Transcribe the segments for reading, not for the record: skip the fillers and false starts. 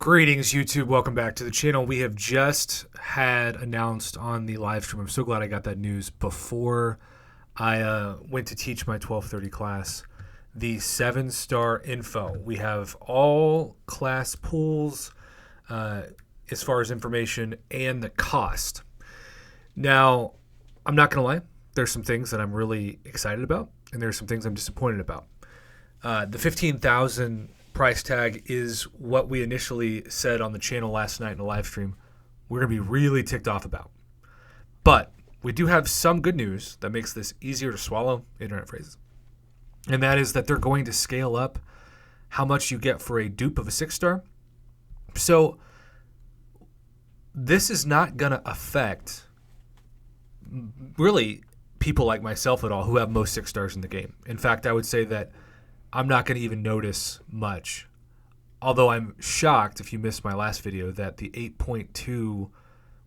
Greetings, YouTube. Welcome back to the channel. We have just had announced on the live stream. I'm so glad I got that news before I went to teach my 12:30 class. The 7-star info. We have all class pools as far as information and the cost. Now, I'm not going to lie. There's some things that I'm really excited about, and there's some things I'm disappointed about. The 15,000 price tag is what we initially said on the channel last night in the live stream we're going to be really ticked off about. But we do have some good news that makes this easier to swallow, internet phrases. And that is that they're going to scale up how much you get for a dupe of a 6-star. So this is not going to affect really people like myself at all who have most 6-stars in the game. In fact, I would say that I'm not going to even notice much. Although I'm shocked, if you missed my last video, that the 8.2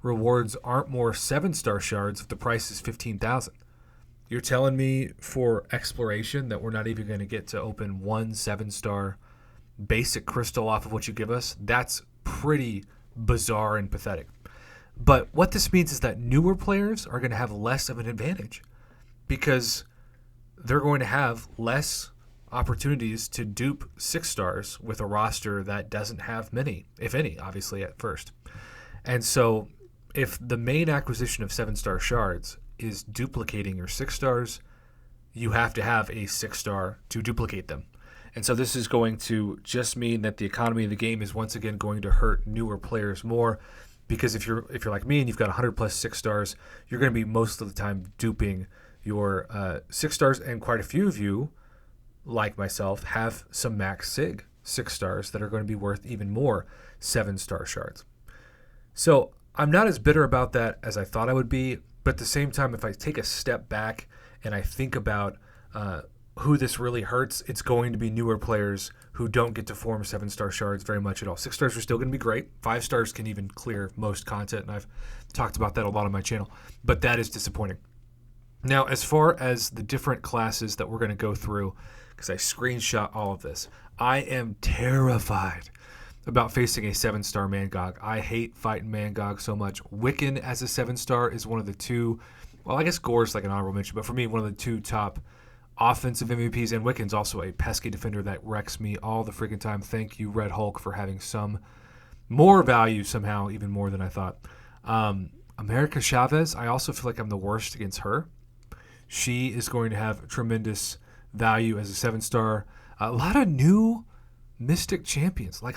rewards aren't more 7-star shards if the price is 15,000. You're telling me for exploration that we're not even going to get to open one 7-star basic crystal off of what you give us? That's pretty bizarre and pathetic. But what this means is that newer players are going to have less of an advantage because they're going to have less opportunities to dupe 6-stars with a roster that doesn't have many, if any, obviously at first. And so if the main acquisition of 7-star shards is duplicating your 6-stars, you have to have a 6-star to duplicate them. And so this is going to just mean that the economy of the game is once again going to hurt newer players more, because if you're like me and you've got 100 plus 6-stars, you're going to be most of the time duping your 6-stars, and quite a few of you, like myself, have some max sig 6-stars that are going to be worth even more 7-star shards. So I'm not as bitter about that as I thought I would be, but at the same time, if I take a step back and I think about who this really hurts, it's going to be newer players who don't get to form 7-star shards very much at all. 6-stars are still going to be great. 5-stars can even clear most content, and I've talked about that a lot on my channel, but that is disappointing. Now, as far as the different classes that we're going to go through, because I screenshot all of this, I am terrified about facing a 7-star Mangog. I hate fighting Mangog so much. Wiccan as a 7-star is one of the two, well, I guess Gore's like an honorable mention, but for me, one of the two top offensive MVPs, and Wiccan's also a pesky defender that wrecks me all the freaking time. Thank you, Red Hulk, for having some more value somehow, even more than I thought. America Chavez, I also feel like I'm the worst against her. She is going to have tremendous value as a 7-star. A lot of new Mystic champions, like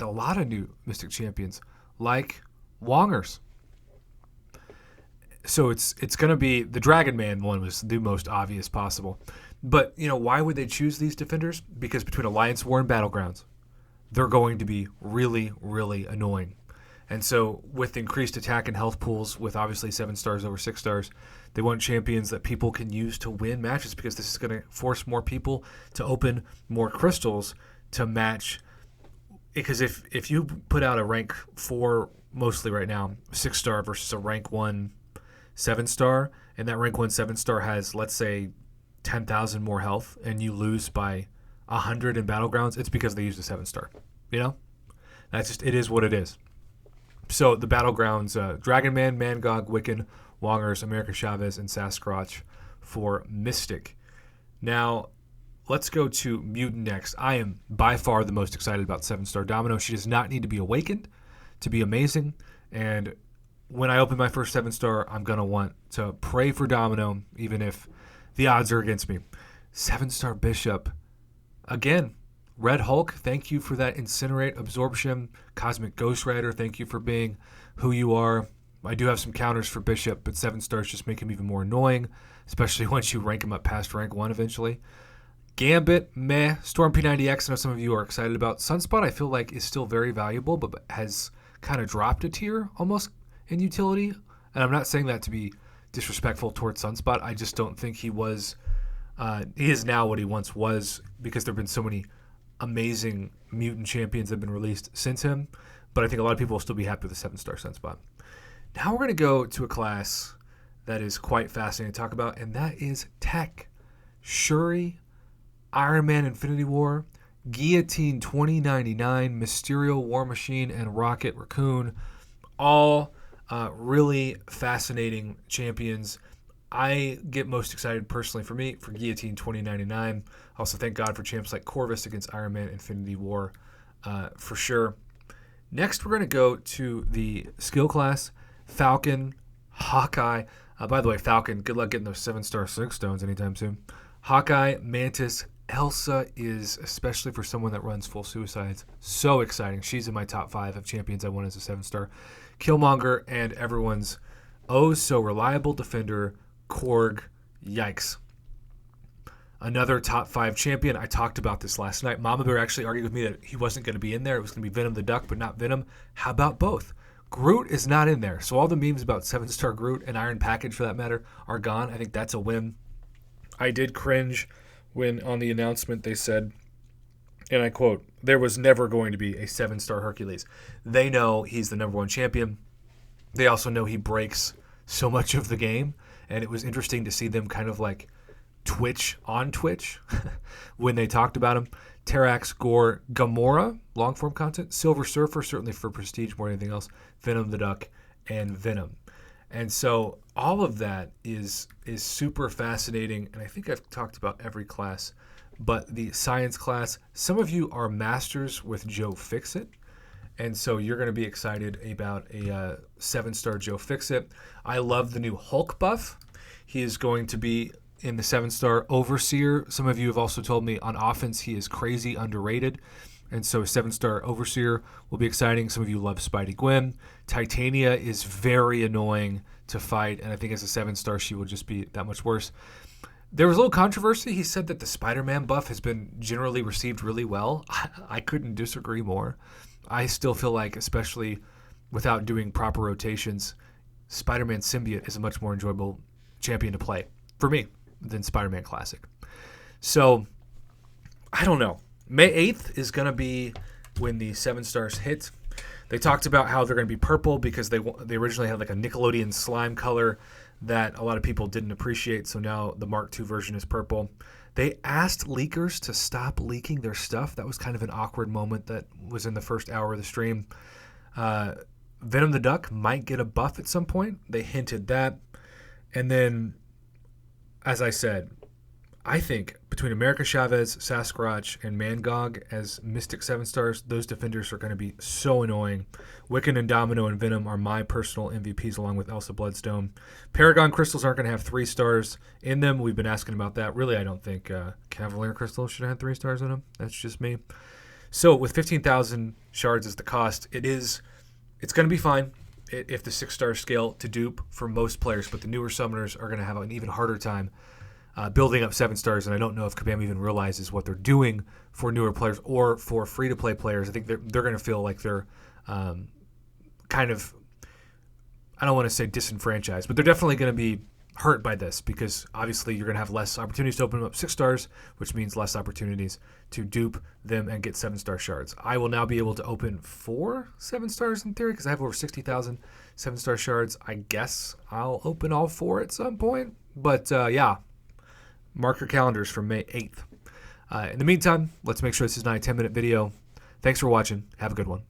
Wongers. So it's going to be, the Dragon Man one was the most obvious possible. But, why would they choose these defenders? Because between Alliance War and Battlegrounds, they're going to be really, really annoying. And so with increased attack and health pools, with obviously 7-stars over 6-stars, they want champions that people can use to win matches, because this is going to force more people to open more crystals to match. Because if you put out a rank 4, mostly right now, 6-star versus a rank 1 7-star, and that rank 1 7-star has, let's say, 10,000 more health, and you lose by 100 in Battlegrounds, it's because they used a 7-star. That's just, it is what it is. So the Battlegrounds, Dragon Man, Mangog, Wiccan, Wongers, America Chavez, and Sasquatch for Mystic. Now, let's go to Mutant next. I am by far the most excited about 7-star Domino. She does not need to be awakened to be amazing. And when I open my first 7-star, I'm going to want to pray for Domino, even if the odds are against me. 7-star Bishop. Again, Red Hulk, thank you for that Incinerate Absorption. Cosmic Ghost Rider, thank you for being who you are. I do have some counters for Bishop, but 7-stars just make him even more annoying, especially once you rank him up past rank 1 eventually. Gambit, meh. Storm P90X, I know some of you are excited about. Sunspot, I feel like, is still very valuable, but has kind of dropped a tier almost in utility. And I'm not saying that to be disrespectful towards Sunspot. I just don't think he is now what he once was, because there have been so many amazing mutant champions that have been released since him. But I think a lot of people will still be happy with the 7-star Sunspot. Now we're going to go to a class that is quite fascinating to talk about, and that is Tech. Shuri, Iron Man Infinity War, Guillotine 2099, Mysterio War Machine, and Rocket Raccoon. All really fascinating champions. I get most excited personally for me for Guillotine 2099. Also, thank God for champs like Corvus against Iron Man Infinity War for sure. Next, we're going to go to the skill class, Falcon, Hawkeye. By the way, Falcon, good luck getting those 7-star Sync Stones anytime soon. Hawkeye, Mantis, Elsa is, especially for someone that runs full suicides, so exciting. She's in my top 5 of champions I want as a 7-star. Killmonger and everyone's so reliable defender, Korg. Yikes. Another top 5 champion. I talked about this last night. Mama Bear actually argued with me that he wasn't going to be in there. It was going to be Venom the Duck, but not Venom. How about both? Groot is not in there. So all the memes about 7-star Groot and Iron Package, for that matter, are gone. I think that's a win. I did cringe when on the announcement they said, and I quote, there was never going to be a 7-star Hercules. They know he's the number 1 champion. They also know he breaks so much of the game. And it was interesting to see them kind of like Twitch on Twitch when they talked about him. Terrax, Gore, Gamora, long form content. Silver Surfer, certainly for prestige more than anything else. Venom the Duck, and Venom. And so all of that is super fascinating. And I think I've talked about every class. But the science class, some of you are masters with Joe Fixit. And so you're going to be excited about a 7-star Joe Fixit. I love the new Hulk buff. He is going to be in the 7-star Overseer. Some of you have also told me on offense he is crazy underrated. And so 7-star Overseer will be exciting. Some of you love Spidey Gwen. Titania is very annoying to fight. And I think as a 7-star she will just be that much worse. There was a little controversy. He said that the Spider-Man buff has been generally received really well. I couldn't disagree more. I still feel like, especially without doing proper rotations, Spider-Man Symbiote is a much more enjoyable champion to play for me than Spider-Man Classic. So, I don't know. May 8th is going to be when the 7-stars hit. They talked about how they're going to be purple because they originally had like a Nickelodeon slime color that a lot of people didn't appreciate. So now the Mark II version is purple. They asked leakers to stop leaking their stuff. That was kind of an awkward moment that was in the first hour of the stream. Venom the Duck might get a buff at some point. They hinted that. And then, as I said, I think between America Chavez, Sasquatch, and Mangog as Mystic 7-stars, those defenders are going to be so annoying. Wiccan and Domino and Venom are my personal MVPs along with Elsa Bloodstone. Paragon Crystals aren't going to have 3 stars in them. We've been asking about that. Really, I don't think Cavalier Crystals should have had 3 stars in them. That's just me. So with 15,000 shards as the cost, it's going to be fine if the 6-star scale to dupe for most players, but the newer summoners are going to have an even harder time building up 7-stars, and I don't know if Kabam even realizes what they're doing for newer players or for free-to-play players. I think they're going to feel like they're kind of, I don't want to say disenfranchised, but they're definitely going to be hurt by this because obviously you're going to have less opportunities to open up 6-stars, which means less opportunities to dupe them and get 7-star shards. I will now be able to open 4 7-stars in theory because I have over 60,000 7-star shards. I guess I'll open all 4 at some point, but yeah. Mark your calendars for May 8th. In the meantime, let's make sure this is not a 10-minute video. Thanks for watching. Have a good one.